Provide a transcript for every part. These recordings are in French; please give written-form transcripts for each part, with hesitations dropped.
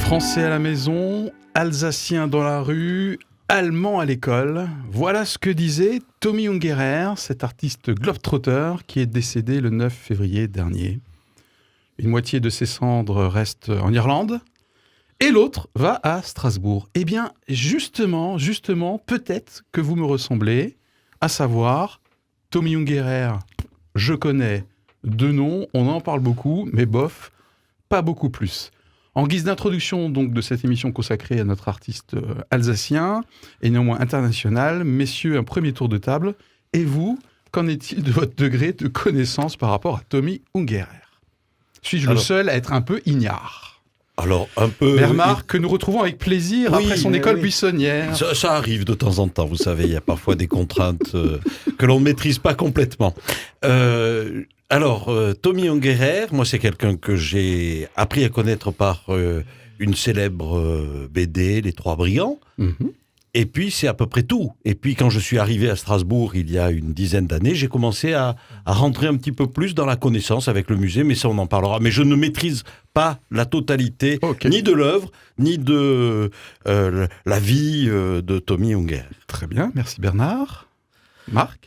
Français à la maison, Alsacien dans la rue, Allemand à l'école. Voilà ce que disait Tommy Ungerer, cet artiste globetrotter qui est décédé le 9 février dernier. Une moitié de ses cendres reste en Irlande et l'autre va à Strasbourg. Eh bien, justement, peut-être que vous me ressemblez, à savoir Tommy Ungerer, je connais de nom, on en parle beaucoup, mais bof, pas beaucoup plus. En guise d'introduction donc de cette émission consacrée à notre artiste alsacien et néanmoins international, messieurs, un premier tour de table. Et vous, qu'en est-il de votre degré de connaissance par rapport à Tommy Ungerer ? Suis-je le seul à être un peu ignare ? Alors, un peu... Bernard, que nous retrouvons avec plaisir après son école buissonnière. Ça arrive de temps en temps, vous savez, il y a parfois des contraintes que l'on ne maîtrise pas complètement. Tommy Ungerer, moi c'est quelqu'un que j'ai appris à connaître par une célèbre BD, Les Trois Brigands. Mm-hmm. Et puis c'est à peu près tout. Et puis quand je suis arrivé à Strasbourg il y a une dizaine d'années, j'ai commencé à rentrer un petit peu plus dans la connaissance avec le musée, mais ça on en parlera. Mais je ne maîtrise pas la totalité, ni de l'œuvre, ni de la vie de Tommy Ungerer. Très bien, merci Bernard. Marc ?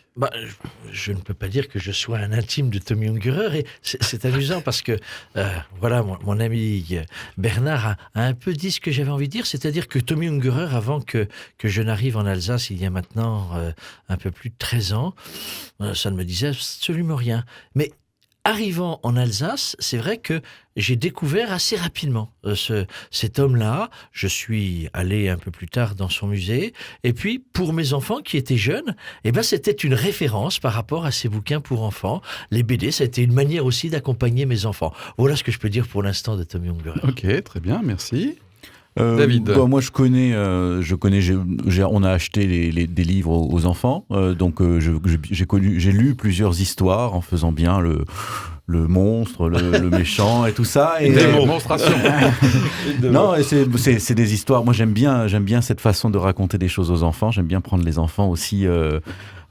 Je ne peux pas dire que je sois un intime de Tommy Ungerer et c'est amusant parce que mon ami Bernard a un peu dit ce que j'avais envie de dire, c'est-à-dire que Tommy Ungerer, avant que je n'arrive en Alsace il y a maintenant un peu plus de 13 ans, ça ne me disait absolument rien. Mais arrivant en Alsace, c'est vrai que j'ai découvert assez rapidement cet homme-là. Je suis allé un peu plus tard dans son musée. Et puis, pour mes enfants qui étaient jeunes, c'était une référence par rapport à ces bouquins pour enfants. Les BD, ça a été une manière aussi d'accompagner mes enfants. Voilà ce que je peux dire pour l'instant de Tommy Ungerer. Ok, très bien, merci. David. Moi, je connais. On a acheté des livres aux enfants, donc j'ai lu plusieurs histoires en faisant bien le monstre, le méchant et tout ça. Et démonstration. Non, et c'est des histoires. Moi, j'aime bien cette façon de raconter des choses aux enfants. J'aime bien prendre les enfants aussi.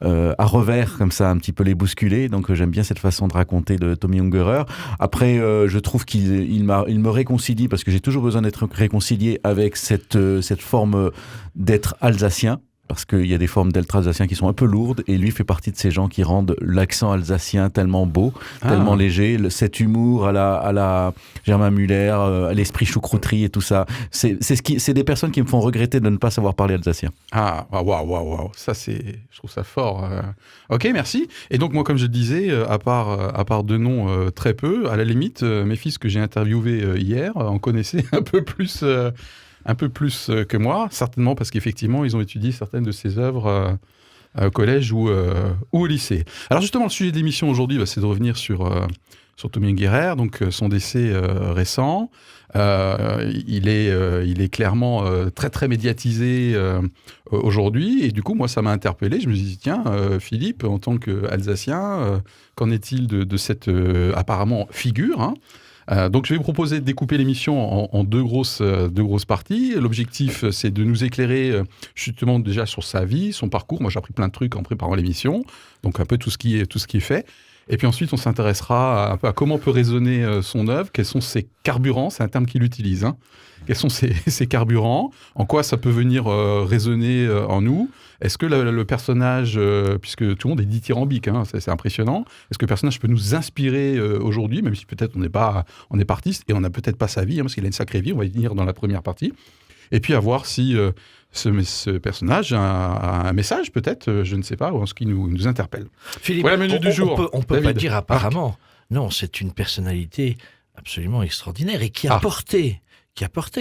À revers, comme ça, un petit peu les bousculer. Donc, j'aime bien cette façon de raconter de Tommy Ungerer. Après, je trouve qu'il me réconcilie, parce que j'ai toujours besoin d'être réconcilié avec cette forme d'être alsacien. Parce qu'il y a des formes d'être alsacien qui sont un peu lourdes, et lui fait partie de ces gens qui rendent l'accent alsacien tellement beau, tellement léger, cet humour à la Germain Müller, à l'esprit choucrouterie et tout ça. C'est des personnes qui me font regretter de ne pas savoir parler alsacien. Ah, waouh, ça je trouve ça fort. Ok, merci. Et donc moi, comme je le disais, à part deux noms très peu, à la limite, mes fils que j'ai interviewés hier en connaissaient un peu plus que moi, certainement parce qu'effectivement, ils ont étudié certaines de ses œuvres au collège ou au lycée. Alors justement, le sujet de l'émission aujourd'hui, c'est de revenir sur Tommy Ungerer, donc son décès récent. Il est clairement très très médiatisé aujourd'hui, et du coup, moi, ça m'a interpellé. Je me suis dit, tiens, Philippe, en tant qu'Alsacien, qu'en est-il de cette apparemment figure, hein ? Donc je vais vous proposer de découper l'émission en deux grosses parties. L'objectif, c'est de nous éclairer justement déjà sur sa vie, son parcours. Moi, j'ai appris plein de trucs en préparant l'émission, donc un peu tout ce qui est fait. Et puis ensuite, on s'intéressera à comment peut résonner son œuvre, quels sont ses carburants, c'est un terme qu'il utilise, hein. Quels sont ses carburants, en quoi ça peut venir résonner en nous. Est-ce que le personnage, puisque tout le monde est dithyrambique, hein, c'est impressionnant, est-ce que le personnage peut nous inspirer aujourd'hui, même si peut-être on est pas artiste et on n'a peut-être pas sa vie, hein, parce qu'il a une sacrée vie, on va y venir dans la première partie. Et puis à voir si ce personnage a un message peut-être, je ne sais pas, ou ce qui nous interpelle. Philippe, voilà le menu du jour. On peut pas dire apparemment. Non, c'est une personnalité absolument extraordinaire et qui a porté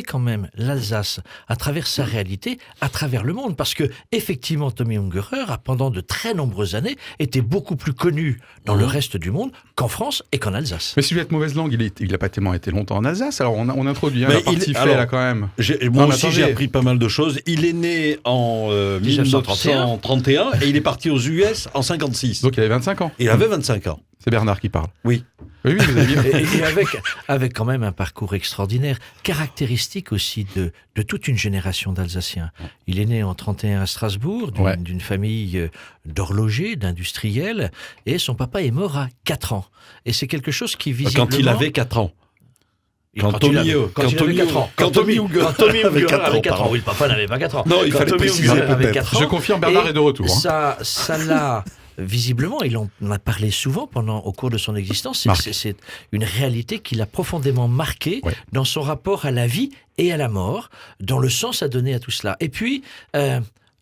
quand même l'Alsace à travers sa réalité, à travers le monde. Parce que, effectivement, Tommy Ungerer a, pendant de très nombreuses années, été beaucoup plus connu dans le reste du monde qu'en France et qu'en Alsace. Mais si je vais être mauvaise langue, il n'a pas tellement été longtemps en Alsace. Alors, on introduit la partie fait, là, quand même. Moi aussi, j'ai appris pas mal de choses. Il est né en 1931 et il est parti aux US en 56. Donc, il avait 25 ans. Il avait 25 ans. C'est Bernard qui parle. Oui. Oui, vous avez bien. Et avec quand même un parcours extraordinaire, caractéristique aussi de toute une génération d'Alsaciens. Il est né en 31 à Strasbourg, d'une famille d'horlogers, d'industriels, et son papa est mort à 4 ans. Et c'est quelque chose qui visiblement... Quand il avait 4 ans. Quand Tommy avait 4 ans. Quand Tommy Ungerer avait 4 ans. Oui, le papa n'avait pas 4 ans. Non, il fallait préciser peut-être. Je confirme, Bernard est de retour. Ça l'a... Visiblement, il en a parlé souvent au cours de son existence. C'est une réalité qui l'a profondément marqué dans son rapport à la vie et à la mort, dans le sens à donner à tout cela. Et puis,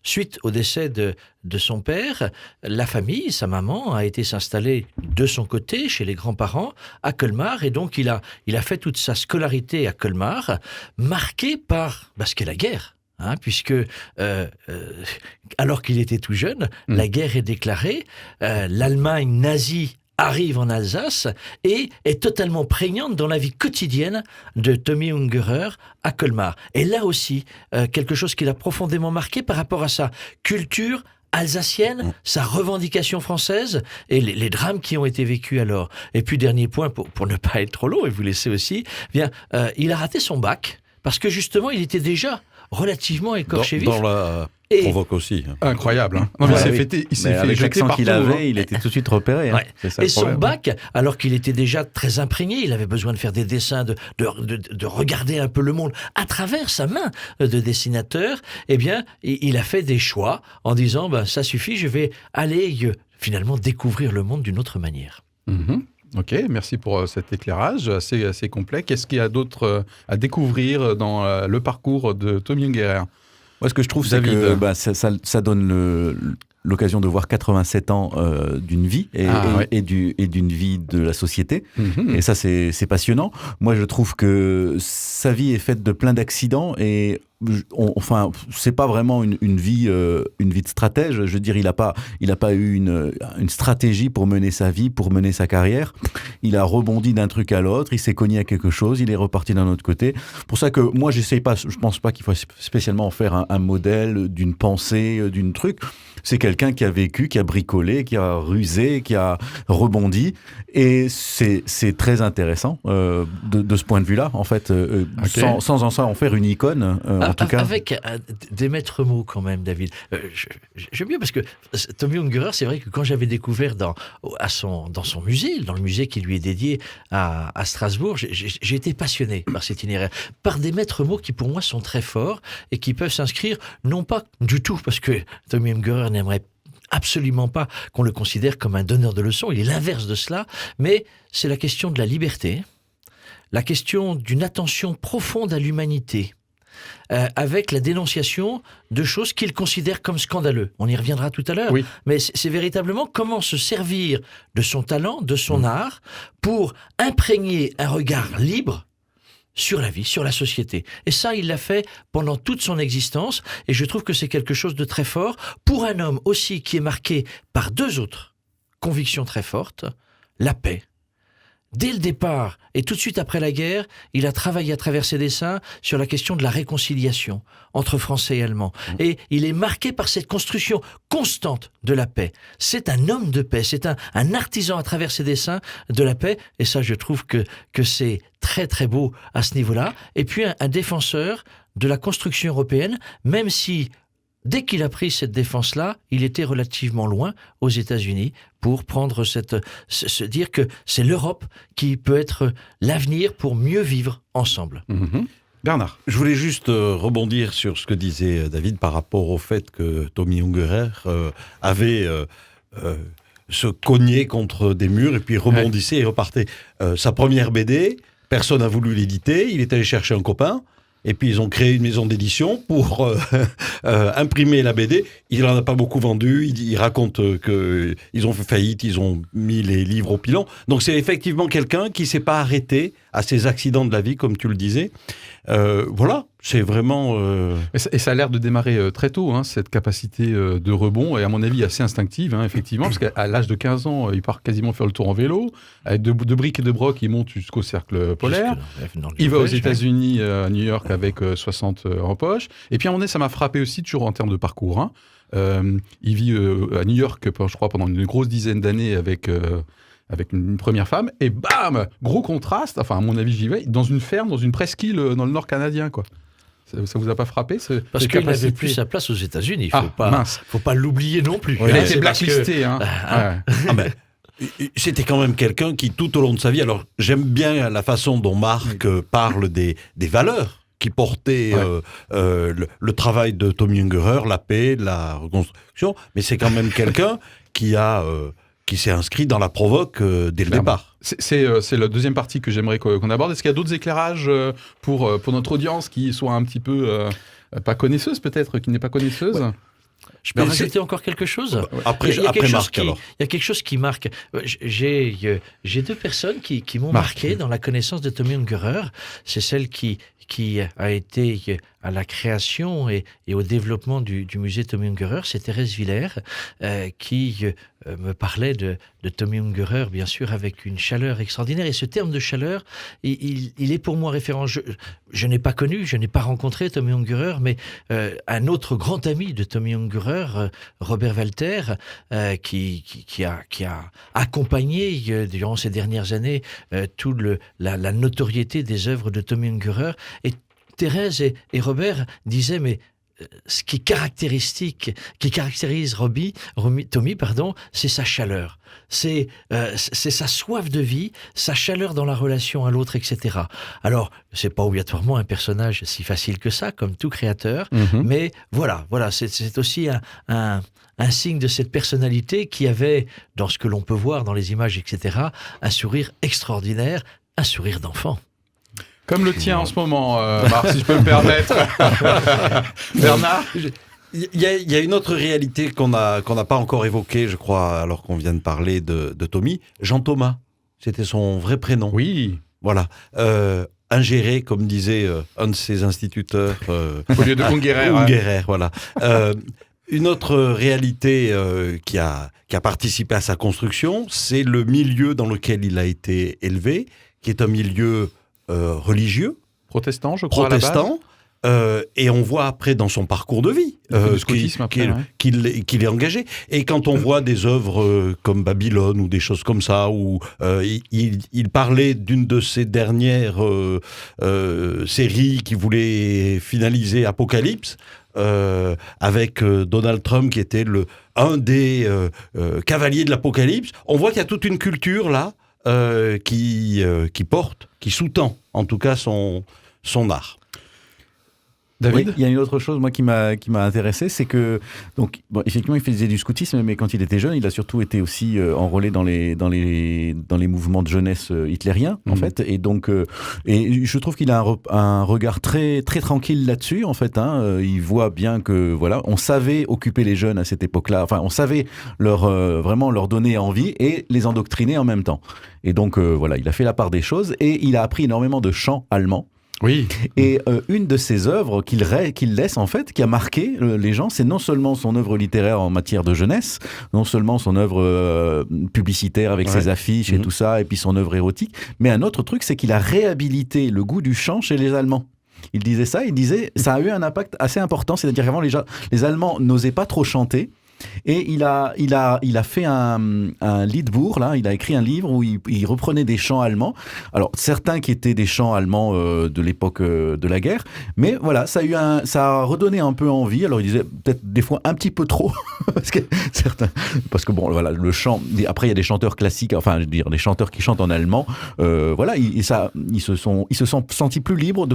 suite au décès de son père, la famille, sa maman, a été s'installer de son côté chez les grands-parents à Colmar. Et donc, il a fait toute sa scolarité à Colmar, marquée par ce qu'est la guerre. Puisque alors qu'il était tout jeune, la guerre est déclarée, l'Allemagne nazie arrive en Alsace et est totalement prégnante dans la vie quotidienne de Tommy Ungerer à Colmar. Et là aussi, quelque chose qui l'a profondément marqué par rapport à sa culture alsacienne, sa revendication française et les drames qui ont été vécus alors. Et puis dernier point, pour ne pas être trop long et vous laisser aussi, il a raté son bac parce que justement il était déjà relativement écorché vif. Dans la provoque aussi. Incroyable. Hein. Non, mais il s'est fait avec l'accent qu'il avait, hein. il était tout de suite repéré. Hein. Ouais. C'est ça, et le problème. son bac, alors qu'il était déjà très imprégné, il avait besoin de faire des dessins, de regarder un peu le monde à travers sa main de dessinateur. Eh bien, il a fait des choix en disant ça suffit, je vais aller finalement découvrir le monde d'une autre manière. Mm-hmm. Ok, merci pour cet éclairage assez complet. Qu'est-ce qu'il y a d'autre à découvrir dans le parcours de Tommy Ungerer ? Moi, ce que je trouve, c'est que ça donne l'occasion de voir 87 ans d'une vie et d'une vie de la société. Mm-hmm. Et ça, c'est passionnant. Moi, je trouve que sa vie est faite de plein d'accidents et c'est pas vraiment une vie de stratège. Je veux dire, il a pas eu une stratégie pour mener sa vie, pour mener sa carrière. Il a rebondi d'un truc à l'autre, il s'est cogné à quelque chose, il est reparti d'un autre côté. Pour ça que moi, je pense pas qu'il faut spécialement en faire un modèle d'une pensée, d'une truc. C'est quelqu'un qui a vécu, qui a bricolé, qui a rusé, qui a rebondi. Et c'est très intéressant de ce point de vue-là, en fait, sans en faire une icône, en tout cas. Avec des maîtres mots quand même, David. J'aime bien parce que Tommy Ungerer, c'est vrai que quand j'avais découvert dans son musée, dans le musée qui lui est dédié à Strasbourg, j'ai été passionné par cet itinéraire, par des maîtres mots qui pour moi sont très forts et qui peuvent s'inscrire, non pas du tout parce que Tommy Ungerer n'aimerait absolument pas qu'on le considère comme un donneur de leçons, il est l'inverse de cela, mais c'est la question de la liberté, la question d'une attention profonde à l'humanité, avec la dénonciation de choses qu'il considère comme scandaleux. On y reviendra tout à l'heure, mais c'est véritablement comment se servir de son talent, de son art, pour imprégner un regard libre sur la vie, sur la société. Et ça, il l'a fait pendant toute son existence, et je trouve que c'est quelque chose de très fort pour un homme aussi qui est marqué par deux autres convictions très fortes, la paix. Dès le départ, et tout de suite après la guerre, il a travaillé à travers ses dessins sur la question de la réconciliation entre Français et Allemands. Et il est marqué par cette construction constante de la paix. C'est un homme de paix, c'est un artisan à travers ses dessins de la paix, et ça je trouve que c'est très très beau à ce niveau-là. Et puis un défenseur de la construction européenne, même si dès qu'il a pris cette défense-là, il était relativement loin aux États-Unis pour prendre se dire que c'est l'Europe qui peut être l'avenir pour mieux vivre ensemble. Mm-hmm. Bernard. Je voulais juste rebondir sur ce que disait David par rapport au fait que Tommy Ungerer avait se cogné contre des murs et puis rebondissait et repartait. Sa première BD, personne n'a voulu l'éditer, il est allé chercher un copain. Et puis ils ont créé une maison d'édition pour imprimer la BD. Il n'en a pas beaucoup vendu. Il raconte qu'ils ont fait faillite, ils ont mis les livres au pilon. Donc c'est effectivement quelqu'un qui ne s'est pas arrêté à ces accidents de la vie, comme tu le disais. Voilà, c'est vraiment... Et ça a l'air de démarrer très tôt, hein, cette capacité de rebond, et à mon avis assez instinctive, hein, effectivement, parce qu'à l'âge de 15 ans, il part quasiment faire le tour en vélo. Avec de briques et de broc, il monte jusqu'au cercle polaire. Il va aux États-Unis, à New York, avec 60 en poche. Et puis à un moment donné, ça m'a frappé aussi, toujours en termes de parcours. Hein. Il vit à New York, je crois, pendant une grosse dizaine d'années avec une première femme, et bam, gros contraste, enfin à mon avis j'y vais, dans une ferme, dans une presqu'île dans le nord canadien, quoi. Ça vous a pas frappé Parce qu'il n'avait plus sa place aux États-Unis, faut pas l'oublier non plus. Il a été blacklisté. Hein. C'était quand même quelqu'un qui, tout au long de sa vie, alors j'aime bien la façon dont Marc parle des valeurs qui portaient le travail de Tommy Ungerer, la paix, la reconstruction, mais c'est quand même quelqu'un qui s'est inscrit dans la provoque dès le départ. C'est la deuxième partie que j'aimerais qu'on aborde. Est-ce qu'il y a d'autres éclairages pour notre audience qui soit un petit peu pas connaisseuse peut-être, qui n'est pas connaisseuse? Je peux rajouter encore quelque chose. Après Marc, alors. Il y a quelque chose qui marque. J'ai deux personnes qui m'ont marqué dans la connaissance de Tommy Ungerer. C'est celle qui a été à la création et au développement du musée Tommy Ungerer, c'est Thérèse Villers, qui me parlait de Tommy Ungerer, bien sûr, avec une chaleur extraordinaire. Et ce terme de chaleur, il est pour moi référent. Je n'ai pas connu, je n'ai pas rencontré Tommy Ungerer, mais un autre grand ami de Tommy Ungerer, Robert Walter, qui a accompagné durant ces dernières années toute la notoriété des œuvres de Tommy Ungerer. Et Thérèse et Robert disaient, mais ce qui caractérise Tommy, c'est sa chaleur. C'est sa soif de vie, sa chaleur dans la relation à l'autre, etc. Alors, c'est pas obligatoirement un personnage si facile que ça, comme tout créateur, mais voilà, c'est aussi un signe de cette personnalité qui avait, dans ce que l'on peut voir dans les images, etc., un sourire extraordinaire, un sourire d'enfant. Comme le tien en ce moment, Marc, si je peux me permettre. Bernard? Il y a une autre réalité qu'on n'a pas encore évoquée, je crois, alors qu'on vient de parler de Tommy. Jean Thomas, c'était son vrai prénom. Oui. Voilà. Ingéré, comme disait un de ses instituteurs. Au lieu de Ungerer. Ungerer, voilà. Une autre réalité qui a participé à sa construction, c'est le milieu dans lequel il a été élevé, qui est un milieu religieux, protestant, je crois, protestant, et on voit après dans son parcours de vie qu'il est engagé. Et quand on voit des œuvres comme Babylone ou des choses comme ça, où il parlait d'une de ses dernières séries qui voulait finaliser Apocalypse, avec Donald Trump qui était un des cavaliers de l'Apocalypse, on voit qu'il y a toute une culture là qui porte, qui sous-tend en tout cas son art. David, oui, il y a une autre chose moi qui m'a intéressé, c'est que donc bon, effectivement il faisait du scoutisme, mais quand il était jeune, il a surtout été aussi enrôlé dans les mouvements de jeunesse hitlériens en fait, et donc et je trouve qu'il a un regard très très tranquille là-dessus en fait. Il voit bien que voilà, on savait occuper les jeunes à cette époque-là, enfin on savait vraiment leur donner envie et les endoctriner en même temps. Et donc voilà, il a fait la part des choses et il a appris énormément de chants allemands. Oui. Et une de ses œuvres qu'il laisse en fait, qui a marqué les gens, c'est non seulement son œuvre littéraire en matière de jeunesse, non seulement son œuvre publicitaire avec ses affiches et tout ça, et puis son œuvre érotique, mais un autre truc, c'est qu'il a réhabilité le goût du chant chez les Allemands. Il disait ça a eu un impact assez important, c'est-à-dire qu'avant les Allemands n'osaient pas trop chanter. Et il a fait un Liedbuch, là, il a écrit un livre où il reprenait des chants allemands. Alors, certains qui étaient des chants allemands de l'époque de la guerre, mais voilà, ça a redonné un peu envie. Alors, il disait peut-être des fois un petit peu trop, parce que bon, voilà, le chant, après il y a des chanteurs classiques, enfin, je veux dire, des chanteurs qui chantent en allemand, voilà, ils se sont sentis plus libres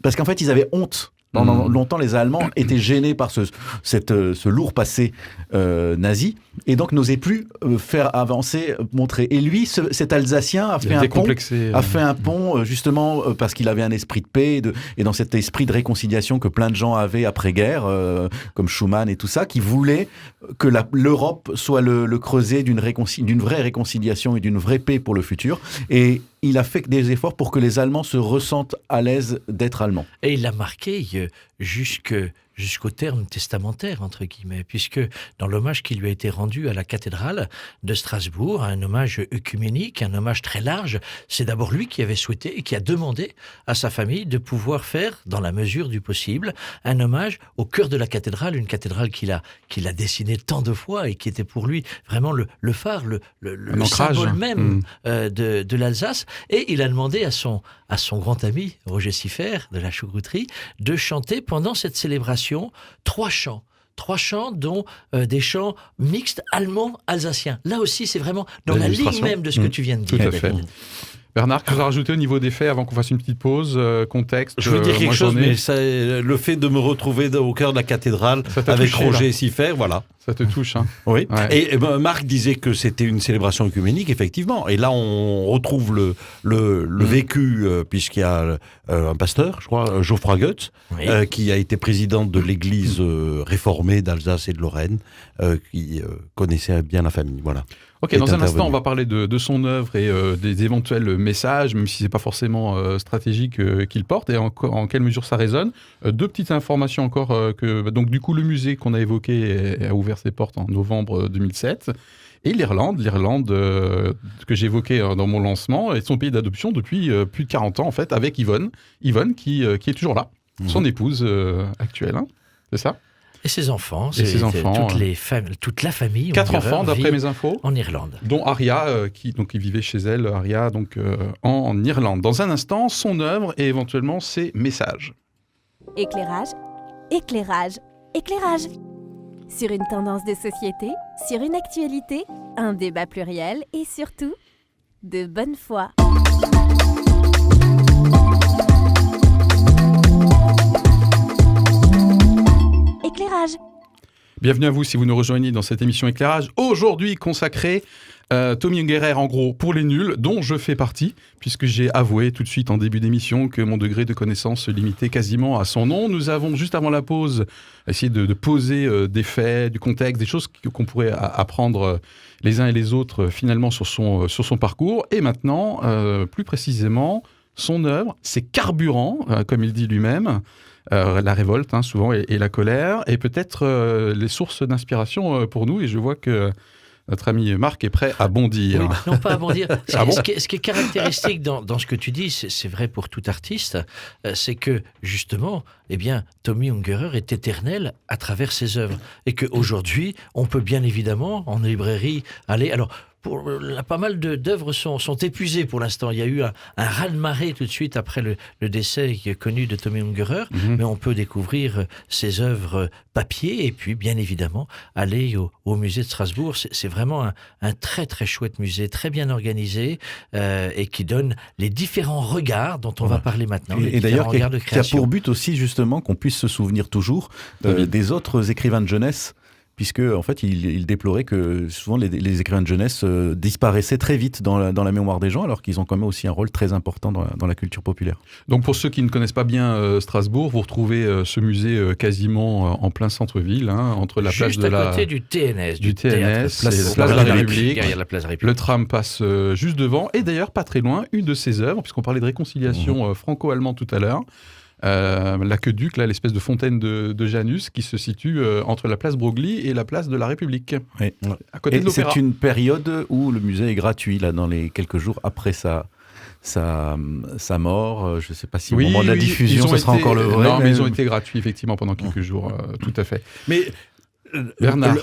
parce qu'en fait, ils avaient honte. Pendant longtemps, les Allemands étaient gênés par ce lourd passé nazi, et donc n'osaient plus faire avancer, montrer. Et lui, cet Alsacien a fait un pont justement parce qu'il avait un esprit de paix et dans cet esprit de réconciliation que plein de gens avaient après-guerre, comme Schumann et tout ça, qui voulaient que l'Europe soit le creuset d'une vraie réconciliation et d'une vraie paix pour le futur. Et il a fait des efforts pour que les Allemands se ressentent à l'aise d'être Allemands. Et il l'a marqué jusqu'au terme testamentaire, entre guillemets, puisque dans l'hommage qui lui a été rendu à la cathédrale de Strasbourg, un hommage œcuménique, un hommage très large, c'est d'abord lui qui avait souhaité et qui a demandé à sa famille de pouvoir faire, dans la mesure du possible, un hommage au cœur de la cathédrale, une cathédrale qu'il a dessinée tant de fois et qui était pour lui vraiment le phare, le symbole même de l'Alsace. Et il a demandé à son grand ami, Roger Siffert, de la choucrouterie, de chanter pendant cette célébration 3 chants 3 chants, dont des chants mixtes allemand-alsacien. Là aussi, c'est vraiment dans la ligne L'illustration. même de ce que tu viens de dire. Tout à fait. Bernard, que vous rajoutez au niveau des faits avant qu'on fasse une petite pause, contexte. Je veux dire quelque moi, chose, j'en ai. mais le fait de me retrouver au cœur de la cathédrale Ça t'a avec touché, Roger là. Siffert, voilà. Ça te touche, hein. Oui. Ouais. Et ben, Marc disait que c'était une célébration œcuménique, effectivement. Et là, on retrouve le vécu, puisqu'il y a un pasteur, je crois, Geoffroy Goetz, Oui. qui a été président de l'église réformée d'Alsace et de Lorraine, qui connaissait bien la famille. Voilà. Ok, est dans un intervenu. instant, on va parler de son œuvre et des éventuels messages, même si c'est pas forcément stratégique qu'il porte, et en quelle mesure ça résonne. 2 petites informations encore. Donc, du coup, le musée qu'on a évoqué a ouvert ses portes en novembre 2007. Et l'Irlande que j'évoquais dans mon lancement, est son pays d'adoption depuis plus de 40 ans, en fait, avec Yvonne. Yvonne qui est toujours là, son épouse actuelle. Hein, c'est ça? Et ses enfants. Et ses enfants, toute la famille. 4 Ungerer, enfants, d'après vit mes infos. en Irlande. Dont Aria, qui vivait chez elle, Aria, en Irlande. Dans un instant, son œuvre et éventuellement ses messages. Éclairage, éclairage, éclairage. Sur une tendance de société, sur une actualité, un débat pluriel et surtout, de bonne foi. Éclairage. Bienvenue à vous si vous nous rejoignez dans cette émission Éclairage, aujourd'hui consacrée Tommy Ungerer, en gros, pour les nuls, dont je fais partie, puisque j'ai avoué tout de suite en début d'émission que mon degré de connaissance se limitait quasiment à son nom. Nous avons, juste avant la pause, essayé de poser des faits, du contexte, des choses qu'on pourrait apprendre les uns et les autres finalement sur son parcours. Et maintenant, plus précisément, son œuvre, ses carburants, comme il dit lui-même, la révolte, hein, souvent, et la colère, et peut-être les sources d'inspiration pour nous. Et je vois que notre ami Marc est prêt à bondir. Oui, non, pas à bondir. Ah bon Ce qui est caractéristique dans ce que tu dis, c'est vrai pour tout artiste, c'est que justement, eh bien, Tommy Ungerer est éternel à travers ses œuvres. Et qu'aujourd'hui, on peut bien évidemment, en librairie, aller... Alors, pas mal d'œuvres sont épuisées pour l'instant. Il y a eu un raz-de-marée tout de suite après le décès connu de Tommy Ungerer, mais on peut découvrir ses œuvres papier et puis bien évidemment aller au musée de Strasbourg. C'est vraiment un très très chouette musée, très bien organisé et qui donne les différents regards dont on va parler maintenant. Et d'ailleurs, qui a création. pour but aussi justement qu'on puisse se souvenir toujours des autres écrivains de jeunesse. Puisque en fait, il déplorait que souvent les écrivains de jeunesse disparaissaient très vite dans la mémoire des gens, alors qu'ils ont quand même aussi un rôle très important dans la culture populaire. Donc pour ceux qui ne connaissent pas bien Strasbourg, vous retrouvez ce musée quasiment en plein centre-ville, hein, entre la place juste de à côté du TNS, du TNS, place de la République. Derrière la place de la République. Le tram passe juste devant, et d'ailleurs pas très loin, une de ses œuvres, puisqu'on parlait de réconciliation franco-allemande tout à l'heure. L'aqueduc, là, l'espèce de fontaine de Janus qui se situe entre la place Broglie et la place de la République, Oui. à côté de l'Opéra. C'est une période où le musée est gratuit, là, dans les quelques jours après sa mort. Je ne sais pas si au moment de la diffusion, ce sera encore le vrai. Non, mais ils ont été gratuits, effectivement, pendant quelques jours, tout à fait. Mais Bernard.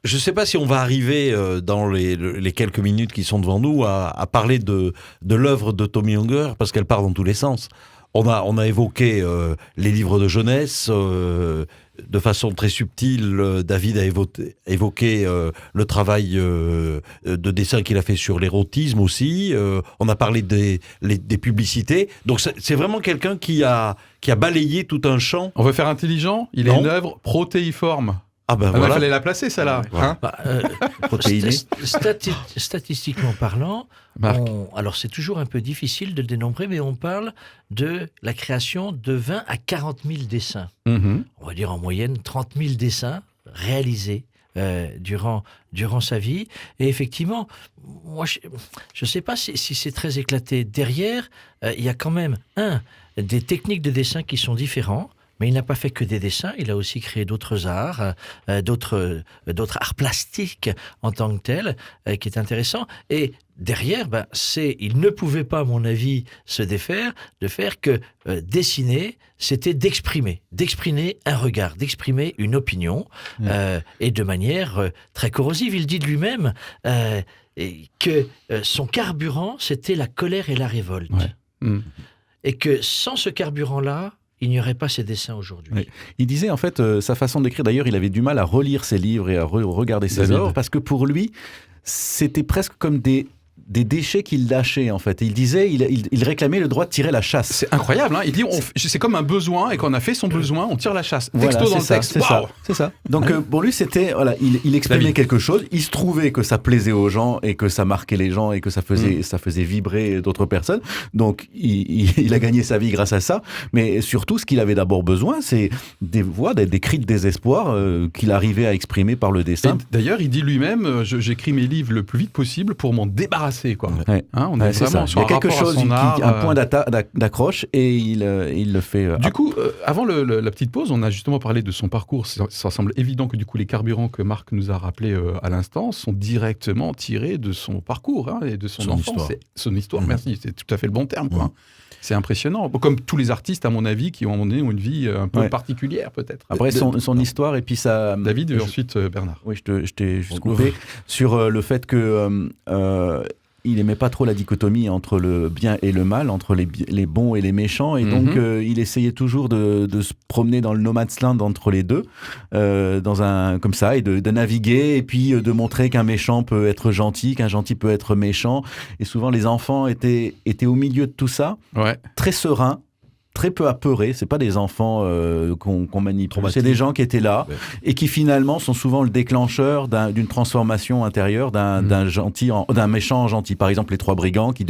Je ne sais pas si on va arriver dans les quelques minutes qui sont devant nous à parler de l'œuvre de Tommy Ungerer, parce qu'elle part dans tous les sens. On a évoqué les livres de jeunesse, de façon très subtile. David a évoqué le travail de dessin qu'il a fait sur l'érotisme aussi. On a parlé des publicités. Donc c'est vraiment quelqu'un qui a balayé tout un champ. On veut faire intelligent. Il a Non. une œuvre protéiforme. Ah ben Il voilà. fallait la placer, celle-là. Hein protéiné. Statistiquement parlant, Marc. alors c'est toujours un peu difficile de le dénombrer, mais on parle de la création de 20 à 40 000 dessins. Mhm. On va dire en moyenne 30 000 dessins réalisés durant sa vie. Et effectivement, moi, je ne sais pas si c'est très éclaté. Derrière, il y a quand même, des techniques de dessin qui sont différentes. Mais il n'a pas fait que des dessins, il a aussi créé d'autres arts, d'autres arts plastiques en tant que tels, qui est intéressant. Et derrière, il ne pouvait pas, à mon avis, se défaire de faire que dessiner, c'était d'exprimer un regard, d'exprimer une opinion, et de manière très corrosive. Il dit de lui-même que son carburant, c'était la colère et la révolte. Ouais. Mm. Et que sans ce carburant-là, il n'y aurait pas ces dessins aujourd'hui. Oui. Il disait en fait, sa façon d'écrire, d'ailleurs, il avait du mal à relire ses livres et à regarder ses David. œuvres, parce que pour lui, c'était presque comme des déchets qu'il lâchait, en fait. Il disait, il réclamait le droit de tirer la chasse. C'est incroyable, hein. Il dit, c'est comme un besoin, et quand on a fait son besoin, on tire la chasse. Voilà, Texto dans le texte. Waouh. C'est ça. Donc pour lui, c'était, voilà, il exprimait David. quelque chose. Il se trouvait que ça plaisait aux gens et que ça marquait les gens et que ça faisait vibrer d'autres personnes. Donc il a gagné sa vie grâce à ça. Mais surtout, ce qu'il avait d'abord besoin, c'est des voix, des cris de désespoir qu'il arrivait à exprimer par le dessin. Et d'ailleurs, il dit lui-même, j'écris mes livres le plus vite possible pour m'en débarrasser, quoi. Ouais. Hein, on est Ouais, c'est vraiment ça. sur Il y a un quelque rapport à chose, son art, un point d'accroche et il le fait. Du coup, avant la petite pause, on a justement parlé de son parcours. Ça semble évident que du coup, les carburants que Marc nous a rappelés à l'instant sont directement tirés de son parcours, hein, et de son enfance. histoire. Son histoire, merci, c'est tout à fait le bon terme, quoi. C'est impressionnant. Comme tous les artistes, à mon avis, qui ont une vie un peu particulière, peut-être. Après, son histoire et puis ça. David et ensuite Bernard. Oui, je t'ai juste coupé sur le fait que il aimait pas trop la dichotomie entre le bien et le mal, entre les bons et les méchants, et donc il essayait toujours de se promener dans le no man's land entre les deux, comme ça, et de naviguer, et puis de montrer qu'un méchant peut être gentil, qu'un gentil peut être méchant. Et souvent, les enfants étaient au milieu de tout ça, très sereins, très peu apeurés. C'est pas des enfants qu'on manipule. C'est des gens qui étaient là et qui finalement sont souvent le déclencheur d'une transformation intérieure d'un méchant en gentil. Par exemple, les trois brigands qui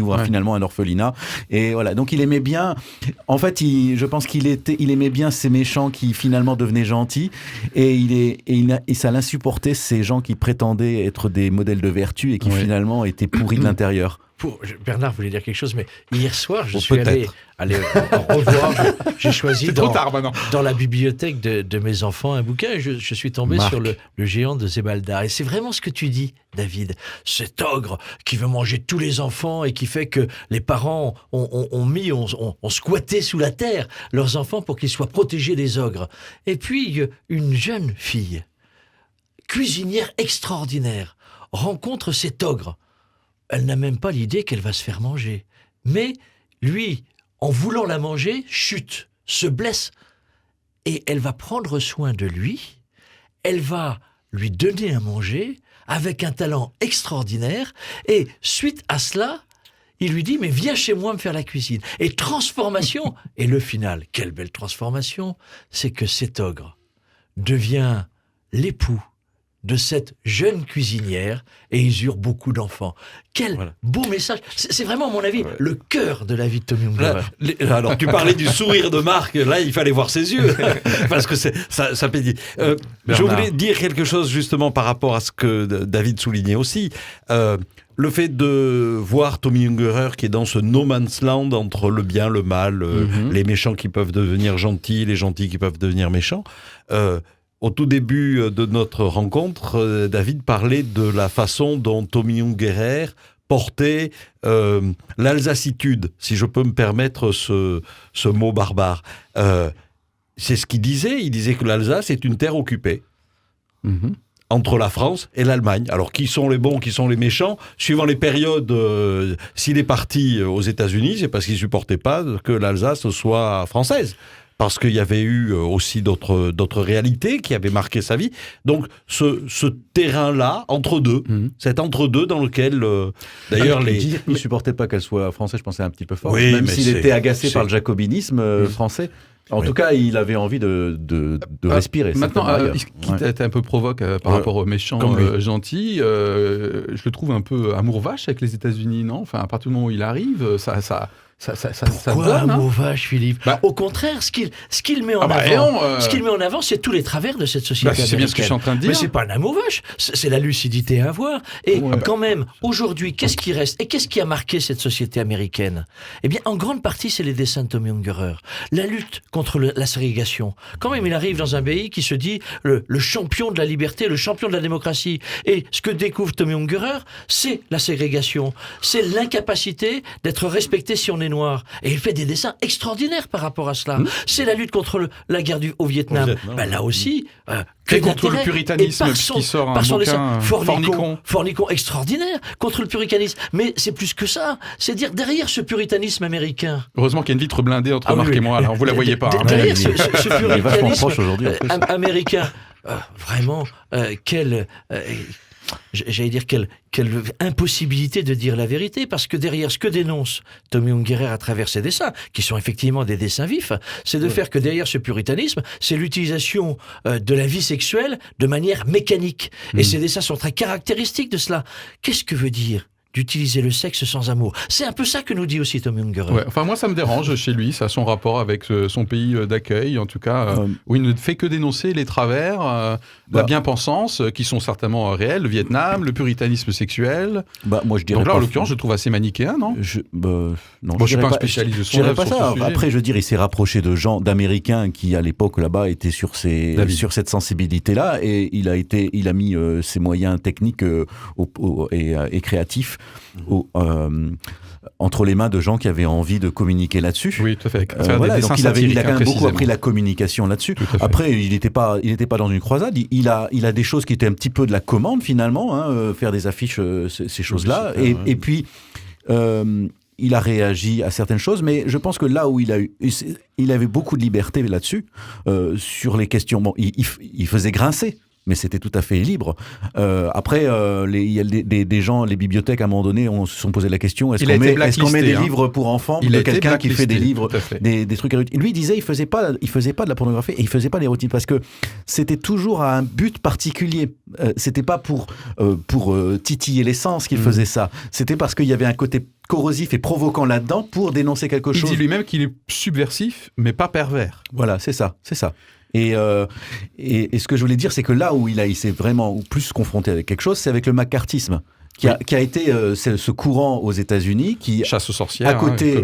ouvrent finalement un orphelinat. Et voilà. Donc il aimait bien. En fait, je pense qu'il aimait bien ces méchants qui finalement devenaient gentils. Et ça l'insupportait, ces gens qui prétendaient être des modèles de vertu et qui finalement étaient pourris de l'intérieur. Bernard voulait dire quelque chose, mais hier soir, je suis allé revoir. J'ai choisi dans la bibliothèque de mes enfants un bouquin et je suis tombé sur le géant de Zébaldar. Et c'est vraiment ce que tu dis, David. Cet ogre qui veut manger tous les enfants et qui fait que les parents ont squatté sous la terre leurs enfants pour qu'ils soient protégés des ogres. Et puis, une jeune fille, cuisinière extraordinaire, rencontre cet ogre. Elle n'a même pas l'idée qu'elle va se faire manger. Mais lui, en voulant la manger, chute, se blesse. Et elle va prendre soin de lui, elle va lui donner à manger avec un talent extraordinaire. Et suite à cela, il lui dit « Mais viens chez moi me faire la cuisine ». Et transformation, et le final, quelle belle transformation, c'est que cet ogre devient l'époux de cette jeune cuisinière et ils eurent beaucoup d'enfants. Quel beau message. C'est vraiment, à mon avis, le cœur de la vie de Tommy Ungerer. Alors, tu parlais du sourire de Marc, là, il fallait voir ses yeux, parce que ça pédit. Je voulais dire quelque chose justement par rapport à ce que David soulignait aussi. Le fait de voir Tommy Ungerer qui est dans ce no man's land entre le bien, le mal, les méchants qui peuvent devenir gentils, les gentils qui peuvent devenir méchants. Au tout début de notre rencontre, David parlait de la façon dont Tommy Ungerer portait l'alsacitude, si je peux me permettre ce mot barbare. C'est ce qu'il disait. Il disait que l'Alsace est une terre occupée entre la France et l'Allemagne. Alors, qui sont les bons, qui sont les méchants? Suivant les périodes, s'il est parti aux États-Unis, c'est parce qu'il ne supportait pas que l'Alsace soit française. Parce qu'il y avait eu aussi d'autres réalités qui avaient marqué sa vie. Donc, ce terrain-là, entre deux, cet entre-deux dans lequel, d'ailleurs, il ne supportait pas qu'elle soit française, je pensais un petit peu fort. Oui, même s'il était agacé par le jacobinisme français. En tout cas, il avait envie de respirer. Maintenant, quitte à être un peu provoque par rapport aux méchants gentils, je le trouve un peu amour vache avec les États-Unis, non? Enfin, à partir du moment où il arrive, ça Pourquoi amour vache, Philippe? Au contraire, ce qu'il met en avant, c'est tous les travers de cette société américaine. C'est bien ce que je suis en train de dire. Mais c'est pas un amour vache, c'est la lucidité à avoir. Et quand même, aujourd'hui, qu'est-ce qui reste? Et qu'est-ce qui a marqué cette société américaine? Eh bien, en grande partie, c'est les dessins de Tommy Ungerer. La lutte contre la ségrégation. Quand même, il arrive dans un pays qui se dit le champion de la liberté, le champion de la démocratie. Et ce que découvre Tommy Ungerer, c'est la ségrégation. C'est l'incapacité d'être respecté si on est les Noirs. Et il fait des dessins extraordinaires par rapport à cela. C'est la lutte contre la guerre au Vietnam. Là aussi, et contre le puritanisme, qui sort un bouquin Fornicon extraordinaire contre le puritanisme. Mais c'est plus que ça. C'est dire derrière ce puritanisme américain. Heureusement qu'il y a une vitre blindée entre Marc et moi. Là, vous la voyez pas. Derrière ce puritanisme américain, vraiment, j'allais dire quelle impossibilité de dire la vérité, parce que derrière ce que dénonce Tommy Ungerer à travers ses dessins, qui sont effectivement des dessins vifs, c'est de faire que derrière ce puritanisme, c'est l'utilisation de la vie sexuelle de manière mécanique. Et ces dessins sont très caractéristiques de cela. Qu'est-ce que veut dire d'utiliser le sexe sans amour? C'est un peu ça que nous dit aussi Tommy Ungerer. Ouais, enfin, moi, ça me dérange chez lui, ça, son rapport avec son pays d'accueil, en tout cas, où il ne fait que dénoncer les travers, la bien-pensance, qui sont certainement réels, le Vietnam, le puritanisme sexuel. Moi, je dirais donc là, en l'occurrence, je trouve assez manichéen, non? Non, je ne suis pas un spécialiste de son œuvre pas ça. Après, je veux dire, il s'est rapproché de gens, d'Américains qui, à l'époque, là-bas, étaient sur cette sensibilité-là, et il a mis ses moyens techniques et créatifs entre les mains de gens qui avaient envie de communiquer là-dessus. Oui, tout à fait. Donc il a quand même beaucoup appris la communication là-dessus. Après, il n'était pas dans une croisade. Il a des choses qui étaient un petit peu de la commande finalement, faire des affiches, ces choses-là. Et puis il a réagi à certaines choses, mais je pense que là où il avait beaucoup de liberté là-dessus, sur les questions. Bon, il faisait grincer. Mais c'était tout à fait libre. Après, il y a des gens, les bibliothèques, à un moment donné, se sont posé la question, est-ce qu'on met des livres pour enfants de quelqu'un qui fait des livres, des trucs érotiques? Lui, il disait, il faisait pas de la pornographie et il faisait pas d'érotisme parce que c'était toujours à un but particulier. C'était pas pour titiller les sens qu'il faisait ça. C'était parce qu'il y avait un côté corrosif et provoquant là-dedans pour dénoncer quelque chose. Il dit lui-même qu'il est subversif, mais pas pervers. Voilà, c'est ça. Et ce que je voulais dire, c'est que là où il s'est vraiment plus confronté avec quelque chose, c'est avec le macartisme, qui a été ce courant aux États-Unis qui, chasse aux sorcières, à côté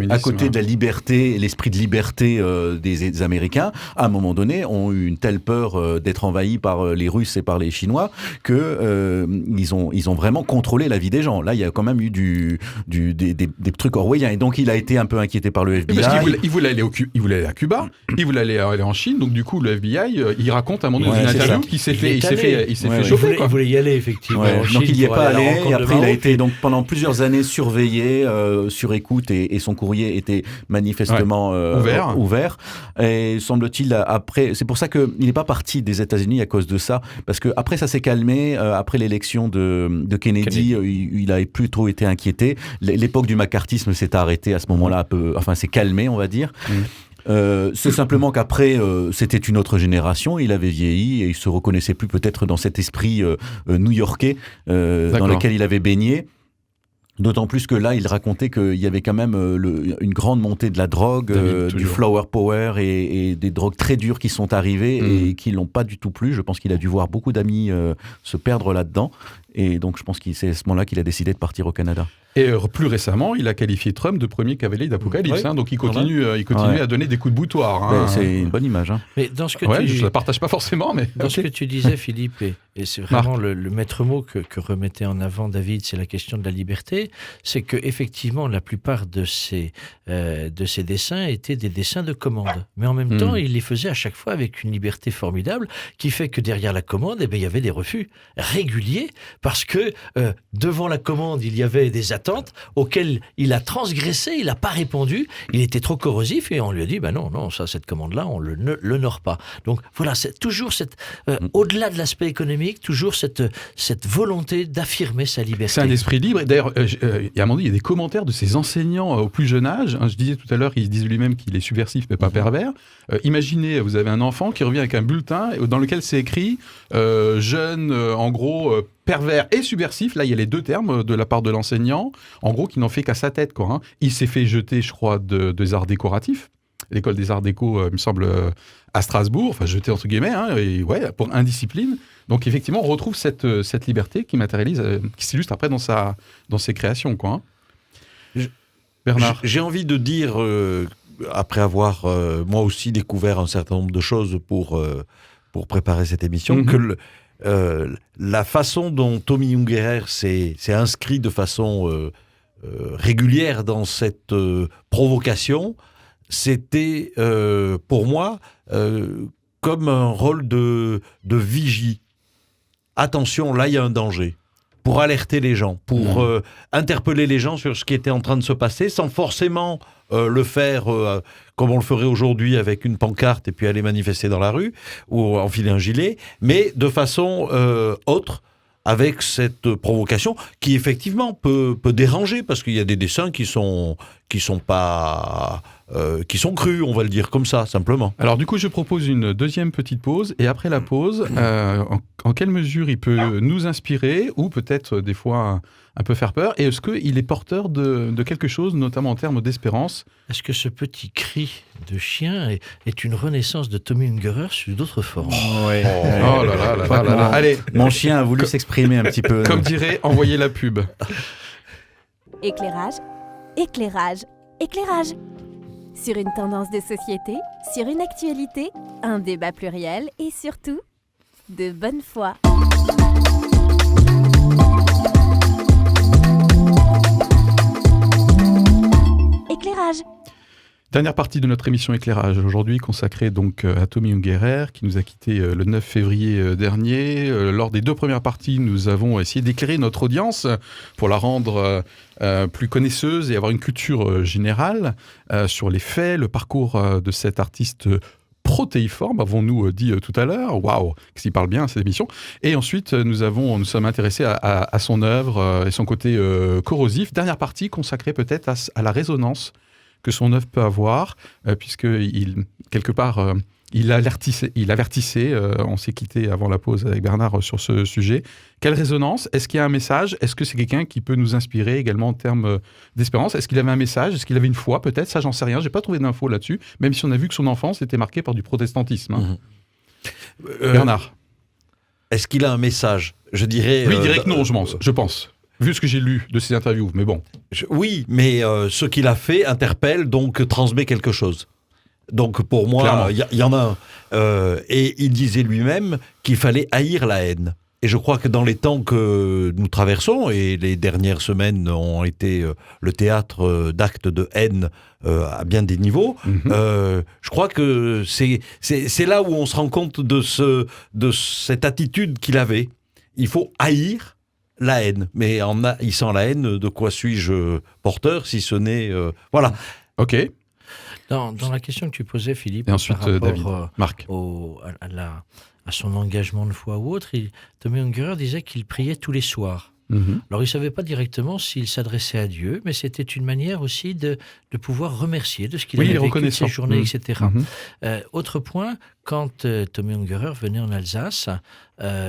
de la liberté, l'esprit de liberté des Américains, à un moment donné, ont eu une telle peur d'être envahis par les Russes et par les Chinois que ils ont vraiment contrôlé la vie des gens. Là, il y a quand même eu des trucs orwelliens. Et donc, il a été un peu inquiété par le FBI. Parce qu'il voulait aller à Cuba, il voulait aller en Chine. Donc, du coup, le FBI, il raconte à un moment donné dans une interview qu'il s'est fait chauffer. Il voulait y aller, effectivement. Donc, il n'y est pas allé. Après, il a été donc pendant plusieurs années surveillé, sur écoute, et son courrier était manifestement ouvert. Et semble-t-il, après, c'est pour ça qu'il n'est pas parti des États-Unis à cause de ça, parce que après ça s'est calmé. Après l'élection de Kennedy, il a plutôt été inquiété. L'époque du macartisme s'est arrêtée à ce moment-là, s'est calmé, on va dire. C'est simplement qu'après, c'était une autre génération, il avait vieilli et il se reconnaissait plus peut-être dans cet esprit new-yorkais dans lequel il avait baigné. D'autant plus que là, il racontait qu'il y avait quand même une grande montée de la drogue, du flower power et des drogues très dures qui sont arrivées et qui l'ont pas du tout plu. Je pense qu'il a dû voir beaucoup d'amis se perdre là-dedans. Et donc, je pense que c'est à ce moment-là qu'il a décidé de partir au Canada. Et plus récemment, il a qualifié Trump de premier cavalier d'Apocalypse. Donc, il continue à donner des coups de boutoir. C'est une bonne image. Mais dans ce que je ne la partage pas forcément. Mais dans ce que tu disais, Philippe, et c'est vraiment le maître mot que remettait en avant David, c'est la question de la liberté. C'est qu'effectivement, la plupart de ces dessins étaient des dessins de commande. Mais en même temps, il les faisait à chaque fois avec une liberté formidable qui fait que derrière la commande, il y avait des refus réguliers parce que devant la commande, il y avait des attentes auxquelles il a transgressé, il n'a pas répondu, il était trop corrosif et on lui a dit non, cette commande-là, on ne l'honore pas. Donc voilà, c'est toujours au-delà de l'aspect économique, toujours cette volonté d'affirmer sa liberté. C'est un esprit libre. Et d'ailleurs, il y a il y a des commentaires de ses enseignants au plus jeune âge. Je disais tout à l'heure, ils disent lui-même qu'il est subversif mais pas pervers. Imaginez, vous avez un enfant qui revient avec un bulletin dans lequel c'est écrit jeune, en gros, pervers et subversif. Là, il y a les deux termes de la part de l'enseignant, en gros, qui n'en fait qu'à sa tête, quoi. Il s'est fait jeter, je crois, des arts décoratifs. L'école des arts déco, il me semble, à Strasbourg, jeté entre guillemets, pour indiscipline. Donc effectivement, on retrouve cette liberté qui matérialise, qui s'illustre après dans ses créations, quoi. Bernard, j'ai envie de dire, après avoir moi aussi découvert un certain nombre de choses pour préparer cette émission, que la façon dont Tommy Ungerer s'est inscrit de façon régulière dans cette provocation, c'était pour moi comme un rôle de vigie. Attention, là il y a un danger. Pour alerter les gens, pour interpeller les gens sur ce qui était en train de se passer, sans forcément le faire comme on le ferait aujourd'hui avec une pancarte et puis aller manifester dans la rue ou enfiler un gilet, mais de façon autre, avec cette provocation qui effectivement peut déranger, parce qu'il y a des dessins qui sont pas qui sont crus, on va le dire comme ça, simplement. Alors du coup, je propose une deuxième petite pause, et après la pause, en quelle mesure il peut nous inspirer, ou peut-être des fois un peu faire peur, et est-ce qu'il est porteur de quelque chose, notamment en termes d'espérance? Est-ce que ce petit cri de chien est une renaissance de Tommy Ungerer sous d'autres formes? Oh là là là là là. Allez, mon chien a voulu s'exprimer un petit peu. Comme dirait, envoyer la pub. Éclairage, éclairage, éclairage. Sur une tendance de société, sur une actualité, un débat pluriel et surtout, de bonne foi. Éclairage. Dernière partie de notre émission Éclairage, aujourd'hui consacrée donc à Tommy Ungerer, qui nous a quittés le 9 février dernier. Lors des 2 premières parties, nous avons essayé d'éclairer notre audience pour la rendre plus connaisseuse et avoir une culture générale sur les faits, le parcours de cet artiste protéiforme, avons-nous dit tout à l'heure. Waouh, qu'il parle bien, cette émission. Et ensuite, nous sommes intéressés à son œuvre et son côté corrosif. Dernière partie consacrée peut-être à la résonance que son œuvre peut avoir, puisque quelque part, il avertissait, on s'est quitté avant la pause avec Bernard sur ce sujet. Quelle résonance? Est-ce qu'il y a un message? Est-ce que c'est quelqu'un qui peut nous inspirer également en termes d'espérance? Est-ce qu'il avait un message? Est-ce qu'il avait une foi? Peut-être, ça j'en sais rien, j'ai pas trouvé d'infos là-dessus, même si on a vu que son enfance était marquée par du protestantisme. Bernard? Est-ce qu'il a un message? Je dirais... Oui, direct non, je pense. Vu ce que j'ai lu de ses interviews, mais bon. Oui, mais ce qu'il a fait interpelle, donc transmet quelque chose. Donc pour moi, il y en a un. Et il disait lui-même qu'il fallait haïr la haine. Et je crois que dans les temps que nous traversons, et les dernières semaines ont été le théâtre d'actes de haine à bien des niveaux, je crois que c'est là où on se rend compte de cette attitude qu'il avait. Il faut haïr la haine. Mais en haïssant la haine, de quoi suis-je porteur, si ce n'est... voilà. Ok. Dans la question que tu posais, Philippe, et ensuite, par rapport David, Marc. À son engagement de foi ou autre, Tommy Ungerer disait qu'il priait tous les soirs. Alors, il ne savait pas directement s'il s'adressait à Dieu, mais c'était une manière aussi de pouvoir remercier de ce qu'il avait vécu de ses journées, etc. Autre point, quand Tommy Ungerer venait en Alsace,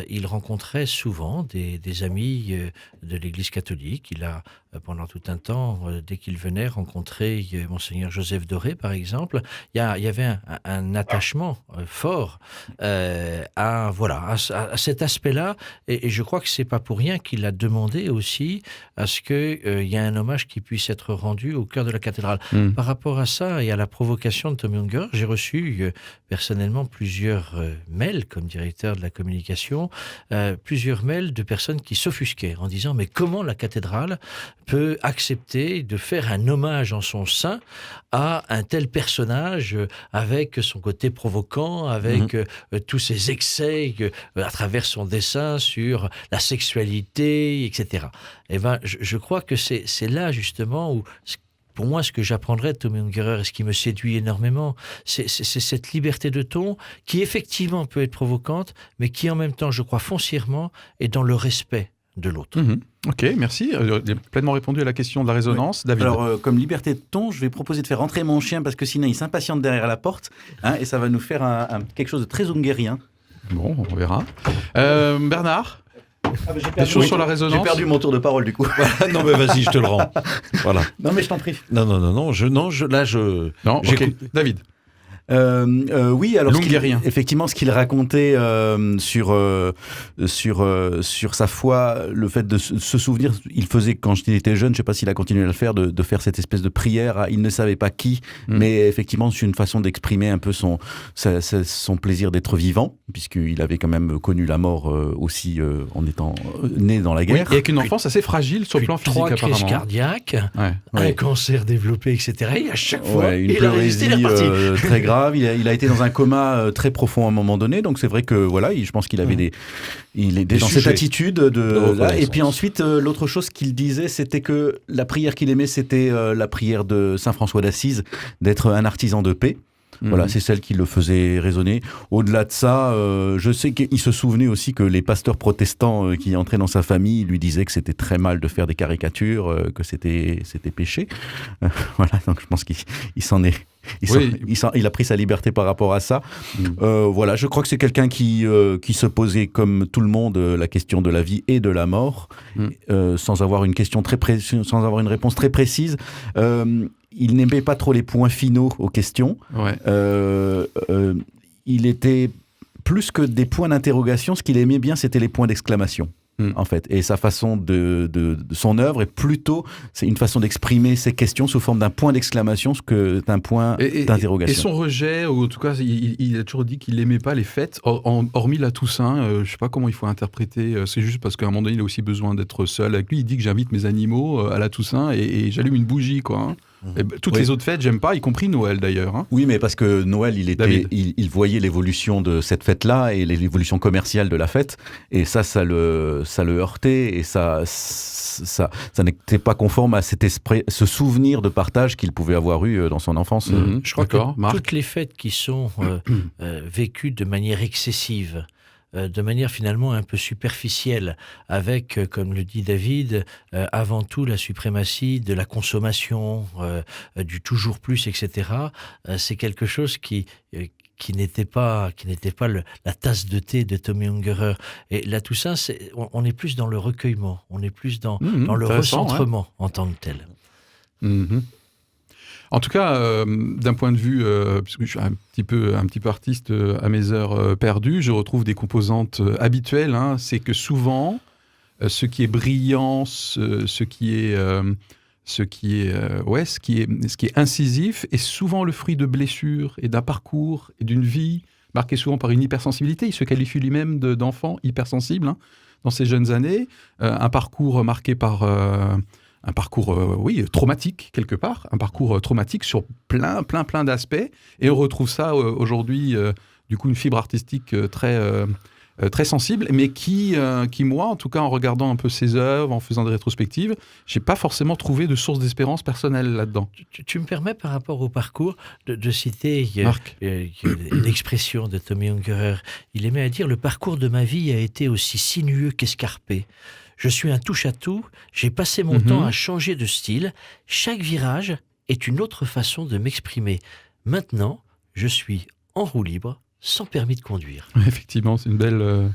il rencontrait souvent des amis de l'Église catholique. Il a, pendant tout un temps, dès qu'il venait, rencontré Monseigneur Joseph Doré, par exemple. Il y avait un attachement fort à cet aspect-là. Et je crois que ce n'est pas pour rien qu'il a demandé aussi à ce qu'il y ait un hommage qui puisse être rendu au cœur de la cathédrale. Par rapport à ça et à la provocation de Tommy Ungerer, j'ai reçu personnellement plusieurs mails comme directeur de la communication, plusieurs mails de personnes qui s'offusquaient en disant mais comment la cathédrale peut accepter de faire un hommage en son sein à un tel personnage avec son côté provoquant, avec tous ses excès à travers son dessin sur la sexualité, etc. Eh ben, je crois que c'est là justement où... Pour moi, ce que j'apprendrais de Tommy Ungerer et ce qui me séduit énormément, c'est cette liberté de ton qui effectivement peut être provocante, mais qui en même temps, je crois foncièrement, est dans le respect de l'autre. Ok, merci. J'ai pleinement répondu à la question de la résonance. Oui. David. Alors, comme liberté de ton, je vais proposer de faire rentrer mon chien parce que sinon il s'impatiente derrière la porte et ça va nous faire quelque chose de très unguérien. Bon, on verra. Bernard? Des choses sur la résonance. J'ai perdu mon tour de parole du coup. Non mais vas-y, je te le rends. Voilà. Non mais je t'en prie. Non, ok. David. Oui, alors effectivement, ce qu'il racontait sur sa foi, le fait de se souvenir, il faisait quand il était jeune, je ne sais pas s'il a continué à le faire, de faire cette espèce de prière. Il ne savait pas qui, mais effectivement, c'est une façon d'exprimer un peu son plaisir d'être vivant, puisqu'il avait quand même connu la mort aussi en étant né dans la guerre. Oui, et avec une enfance assez fragile sur le plan physique, 3 apparemment. 3 crises cardiaques, un cancer développé, etc. Et à chaque fois, une pleurésie très grave. Il a été dans un coma très profond à un moment donné. Donc c'est vrai que voilà, je pense qu'il avait il est dans cette attitude de et puis ensuite, l'autre chose qu'il disait, c'était que la prière qu'il aimait, c'était la prière de Saint François d'Assise, d'être un artisan de paix. Voilà, c'est celle qui le faisait résonner. Au-delà de ça, je sais qu'il se souvenait aussi que les pasteurs protestants qui entraient dans sa famille lui disaient que c'était très mal de faire des caricatures, que c'était péché. Voilà, donc je pense qu'il s'en est... Il a pris sa liberté par rapport à ça. Voilà, je crois que c'est quelqu'un qui se posait comme tout le monde la question de la vie et de la mort, sans avoir une question sans avoir une réponse très précise. Il n'aimait pas trop les points finaux aux questions. Il était plus que des points d'interrogation. Ce qu'il aimait bien, c'était les points d'exclamation. En fait, et sa façon de son œuvre est plutôt, c'est une façon d'exprimer ses questions sous forme d'un point d'exclamation que d'un point d'interrogation. Et son rejet, ou en tout cas, il a toujours dit qu'il n'aimait pas les fêtes, hormis la Toussaint. Je ne sais pas comment il faut interpréter. C'est juste parce qu'à un moment donné, il a aussi besoin d'être seul avec lui. Il dit que j'invite mes animaux à la Toussaint et j'allume une bougie, quoi. Hein. Et toutes les autres fêtes, j'aime pas, y compris Noël d'ailleurs. Hein. Oui, mais parce que Noël, il voyait l'évolution de cette fête-là et l'évolution commerciale de la fête, et ça le heurtait, et ça n'était pas conforme à cet esprit, ce souvenir de partage qu'il pouvait avoir eu dans son enfance. Je crois que toutes les fêtes qui sont vécues de manière excessive, de manière finalement un peu superficielle, avec, comme le dit David, avant tout la suprématie de la consommation, du toujours plus, etc. C'est quelque chose qui n'était pas la tasse de thé de Tommy Ungerer. Et là, tout ça, on est plus dans le recueillement, on est plus dans le recentrement en tant que tel. En tout cas, d'un point de vue, puisque je suis un petit peu artiste à mes heures perdues, je retrouve des composantes habituelles. Hein. C'est que souvent, ce qui est brillant, ce qui est incisif est souvent le fruit de blessures et d'un parcours et d'une vie marquée souvent par une hypersensibilité. Il se qualifie lui-même d'enfant hypersensible dans ses jeunes années. Un parcours marqué par... un parcours, traumatique, quelque part. Un parcours traumatique sur plein d'aspects. Et on retrouve ça aujourd'hui, du coup, une fibre artistique très sensible, mais qui, moi, en tout cas, en regardant un peu ses œuvres, en faisant des rétrospectives, j'ai pas forcément trouvé de source d'espérance personnelle là-dedans. Tu me permets, par rapport au parcours, de citer une expression de Tommy Ungerer. Il aimait à dire « Le parcours de ma vie a été aussi sinueux qu'escarpé. Je suis un touche-à-tout, j'ai passé mon temps à changer de style. Chaque virage est une autre façon de m'exprimer. Maintenant, je suis en roue libre, sans permis de conduire. » Effectivement, c'est une belle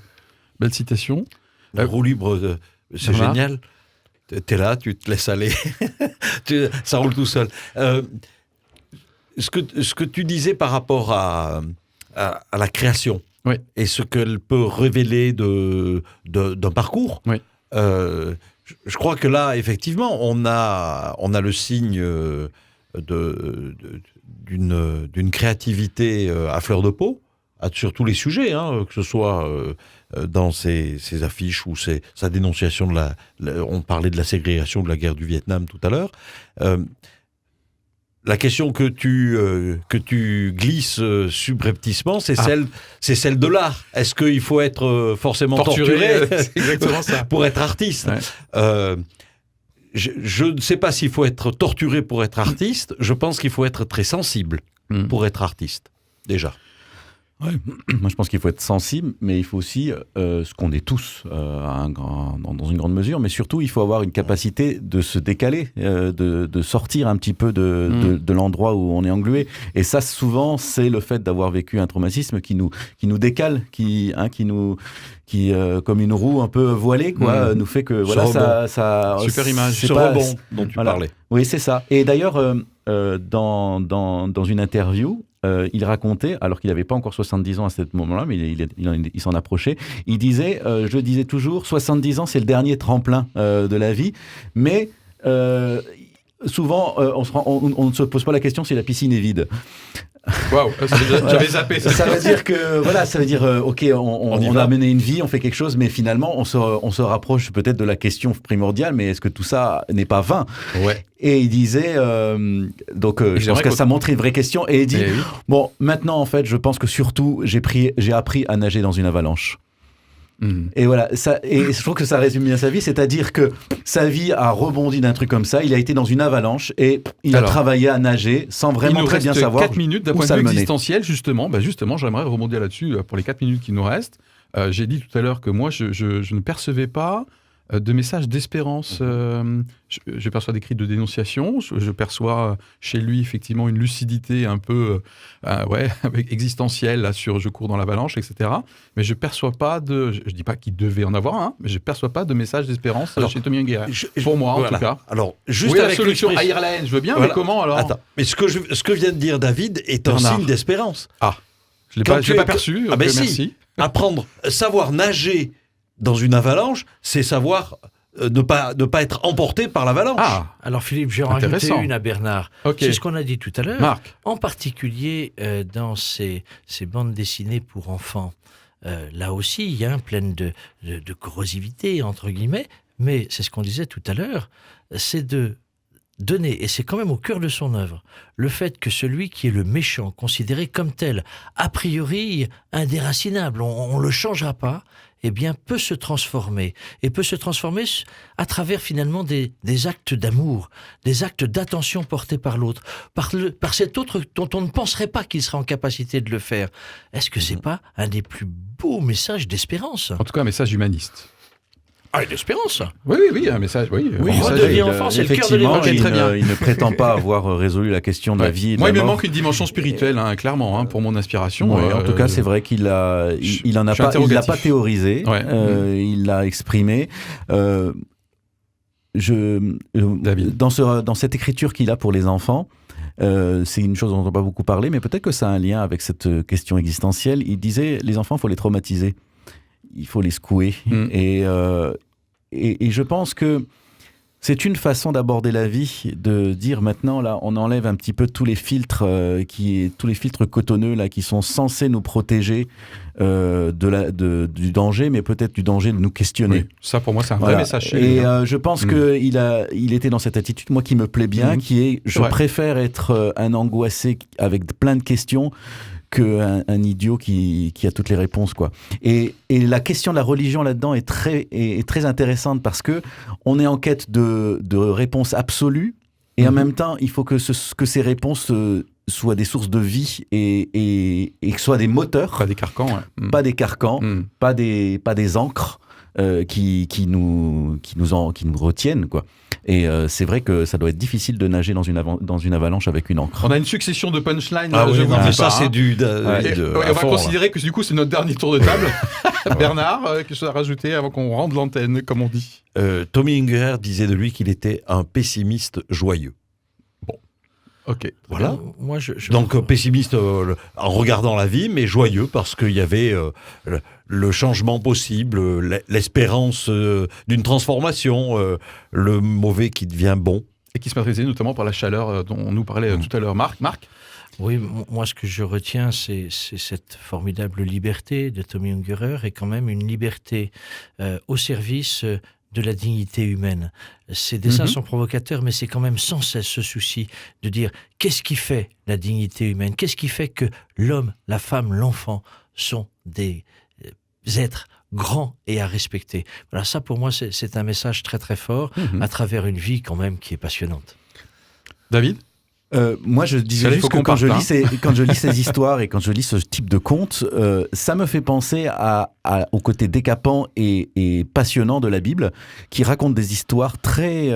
citation. La roue libre, c'est génial. T'es là, tu te laisses aller. Ça roule tout seul. Ce que tu disais par rapport à la création, et ce qu'elle peut révéler d'un parcours, je crois que là, effectivement, on a le signe d'une créativité à fleur de peau, sur tous les sujets, que ce soit dans ses affiches ou sa dénonciation on parlait de la ségrégation de la guerre du Vietnam tout à l'heure. La question que tu glisses subrepticement, c'est celle de l'art. Est-ce qu'il faut être forcément torturé c'est exactement ça. pour être artiste? Je ne sais pas s'il faut être torturé pour être artiste. Je pense qu'il faut être très sensible pour être artiste, déjà. Ouais. Moi, je pense qu'il faut être sensible, mais il faut aussi, ce qu'on est tous dans une grande mesure, mais surtout, il faut avoir une capacité de se décaler, de sortir un petit peu de l'endroit où on est englué. Et ça, souvent, c'est le fait d'avoir vécu un traumatisme qui nous décale, qui comme une roue un peu voilée, quoi, nous fait que voilà, ça super image. Ce rebond dont tu parlais. Oui, c'est ça. Et d'ailleurs, dans une interview, il racontait, alors qu'il n'avait pas encore 70 ans à ce moment-là, mais il s'en approchait, il disait, je disais toujours, 70 ans, c'est le dernier tremplin de la vie, mais souvent, on ne se pose pas la question si la piscine est vide. Waouh, j'avais zappé ça. Ça veut dire que, voilà, ça veut dire, ok, on a mené une vie, on fait quelque chose, mais finalement, on se rapproche peut-être de la question primordiale, mais est-ce que tout ça n'est pas vain? Ouais. Et il disait, je pense que ça montrait une vraie question, et il dit, bon, maintenant, en fait, je pense que surtout, j'ai appris à nager dans une avalanche. Et voilà, et je trouve que ça résume bien sa vie, c'est-à-dire que sa vie a rebondi d'un truc comme ça, il a été dans une avalanche et il a travaillé à nager sans vraiment très bien savoir. 4 minutes d'un point de vue existentiel, justement, j'aimerais rebondir là-dessus pour les 4 minutes qui nous restent. J'ai dit tout à l'heure que moi, je ne percevais pas de messages d'espérance. Je perçois des cris de dénonciation, je perçois chez lui effectivement une lucidité un peu existentielle là, sur je cours dans l'avalanche, etc. Mais je perçois pas je dis pas qu'il devait en avoir un, mais je perçois pas de message d'espérance chez Tommy Ungerer. Pour moi, en tout cas. Alors, juste oui, avec la solution Ireland, je veux bien, mais comment alors? Attends, mais ce que vient de dire David est un signe d'espérance. Ah, je l'ai pas perçu. Merci. Apprendre, savoir nager dans une avalanche, c'est savoir ne pas être emporté par l'avalanche. Ah, alors Philippe, j'ai rajouté une à Bernard. Okay. C'est ce qu'on a dit tout à l'heure. Marc. En particulier dans ces bandes dessinées pour enfants. Là aussi, il y a plein de corrosivité, entre guillemets, mais c'est ce qu'on disait tout à l'heure, c'est de donner, et c'est quand même au cœur de son œuvre, le fait que celui qui est le méchant, considéré comme tel, a priori indéracinable, on ne le changera pas, eh bien, peut se transformer. Et peut se transformer à travers, finalement, des actes d'amour, des actes d'attention portés par l'autre, par cet autre dont on ne penserait pas qu'il serait en capacité de le faire. Est-ce que c'est pas un des plus beaux messages d'espérance? En tout cas, un message humaniste. Ah, d'espérance. Oui, un message. Oui, redevient enfant, c'est le cœur de l'évangile. Il ne prétend pas avoir résolu la question de la vie et de la mort. Moi, il me manque une dimension spirituelle, clairement, pour mon inspiration. Ouais, en tout cas, c'est vrai qu'il l'a pas théorisé, il l'a exprimé. Dans cette écriture qu'il a pour les enfants, c'est une chose dont on n'a pas beaucoup parlé, mais peut-être que ça a un lien avec cette question existentielle. Il disait, les enfants, il faut les traumatiser. Il faut les secouer. Et je pense que c'est une façon d'aborder la vie, de dire maintenant, là, on enlève un petit peu tous les filtres cotonneux là, qui sont censés nous protéger du danger, mais peut-être du danger de nous questionner. Oui, ça, pour moi, c'est un vrai message. Et je pense qu'il était dans cette attitude, moi, qui me plaît bien, qui est, je préfère être un angoissé avec plein de questions qu'un idiot qui a toutes les réponses, quoi. Et la question de la religion là-dedans est très intéressante parce que on est en quête de réponses absolues et en même temps, il faut que ces réponses soient des sources de vie et que soient des moteurs. Pas des carcans. Pas des carcans, pas des ancres qui nous retiennent, quoi. Et c'est vrai que ça doit être difficile de nager dans une avalanche avec une ancre. On a une succession de punchlines. Ça, c'est on va considérer que du coup, c'est notre dernier tour de table. Bernard, quelque chose à rajouter avant qu'on rende l'antenne, comme on dit? Tommy Ungerer disait de lui qu'il était un pessimiste joyeux. Ok. Voilà. Donc pessimiste en regardant la vie, mais joyeux parce qu'il y avait le changement possible, l'espérance d'une transformation, le mauvais qui devient bon. Et qui se matérialise notamment par la chaleur dont on nous parlait tout à l'heure. Marc? Oui, moi ce que je retiens, c'est cette formidable liberté de Tommy Ungerer et quand même une liberté au service de la dignité humaine. Ces dessins sont provocateurs, mais c'est quand même sans cesse ce souci de dire qu'est-ce qui fait la dignité humaine? Qu'est-ce qui fait que l'homme, la femme, l'enfant sont des êtres grands et à respecter? Voilà, ça pour moi c'est un message très très fort à travers une vie quand même qui est passionnante. David? Moi, je disais juste que quand je lis ces histoires et quand je lis ce type de contes, ça me fait penser au côté décapant et passionnant de la Bible, qui raconte des histoires très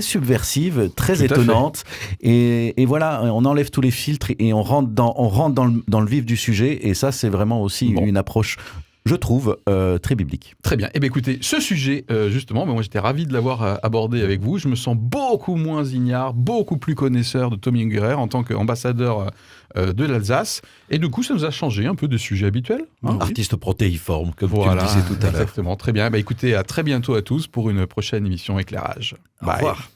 subversives, très étonnantes. Et voilà, on enlève tous les filtres et on rentre dans le vif du sujet. Et ça, c'est vraiment aussi une approche je trouve, très biblique. Très bien. Eh bien, écoutez, ce sujet, justement, moi j'étais ravi de l'avoir abordé avec vous. Je me sens beaucoup moins ignare, beaucoup plus connaisseur de Tommy Ungerer en tant qu'ambassadeur de l'Alsace. Et du coup, ça nous a changé un peu des sujets habituels. Hein, Artiste protéiforme, comme tu voilà, le disais tout à l'heure. Exactement. Très bien. Écoutez, à très bientôt à tous pour une prochaine émission Éclairage. Au revoir.